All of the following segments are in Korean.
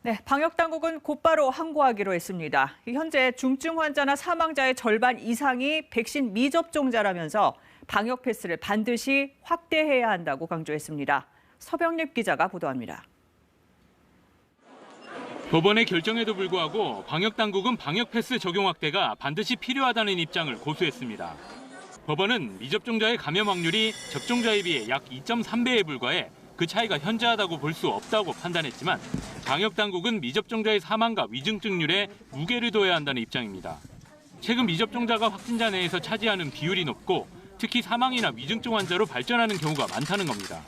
네, 방역당국은 곧바로 항고하기로 했습니다. 현재 중증 환자나 사망자의 절반 이상이 백신 미접종자라면서 방역 패스를 반드시 확대해야 한다고 강조했습니다. 서병립 기자가 보도합니다. 법원의 결정에도 불구하고 방역당국은 방역 패스 적용 확대가 반드시 필요하다는 입장을 고수했습니다. 법원은 미접종자의 감염 확률이 접종자에 비해 약 2.3배에 불과해 그 차이가 현저하다고 볼 수 없다고 판단했지만 방역당국은 미접종자의 사망과 위중증률에 무게를 둬야 한다는 입장입니다. 최근 미접종자가 확진자 내에서 차지하는 비율이 높고 특히 사망이나 위중증 환자로 발전하는 경우가 많다는 겁니다.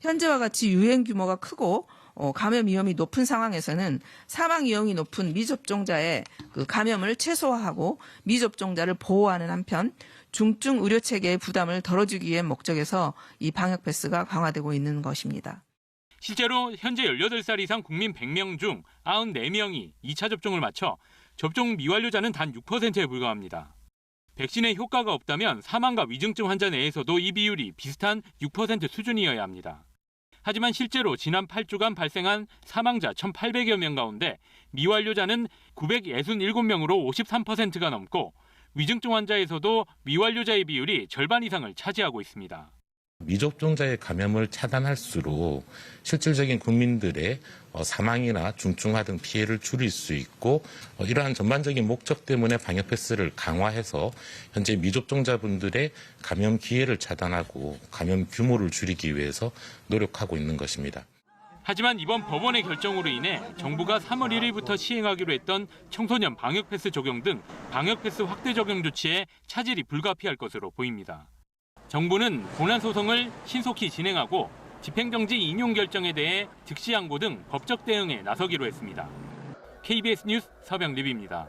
현재와 같이 유행 규모가 크고 감염 위험이 높은 상황에서는 사망 위험이 높은 미접종자의 감염을 최소화하고 미접종자를 보호하는 한편 중증 의료 체계의 부담을 덜어주기 위한 목적에서 이 방역 패스가 강화되고 있는 것입니다. 실제로 현재 18살 이상 국민 100명 중 94명이 2차 접종을 마쳐 접종 미완료자는 단 6%에 불과합니다. 백신의 효과가 없다면 사망과 위중증 환자 내에서도 이 비율이 비슷한 6% 수준이어야 합니다. 하지만 실제로 지난 8주간 발생한 사망자 1,800여 명 가운데 미완료자는 967명으로 53%가 넘고 위중증 환자에서도 미완료자의 비율이 절반 이상을 차지하고 있습니다. 미접종자의 감염을 차단할수록 실질적인 국민들의 사망이나 중증화 등 피해를 줄일 수 있고 이러한 전반적인 목적 때문에 방역 패스를 강화해서 현재 미접종자분들의 감염 기회를 차단하고 감염 규모를 줄이기 위해서 노력하고 있는 것입니다. 하지만 이번 법원의 결정으로 인해 정부가 3월 1일부터 시행하기로 했던 청소년 방역 패스 적용 등 방역 패스 확대 적용 조치에 차질이 불가피할 것으로 보입니다. 정부는 본안 소송을 신속히 진행하고 집행정지 인용 결정에 대해 즉시 항고 등 법적 대응에 나서기로 했습니다. KBS 뉴스 서병립입니다.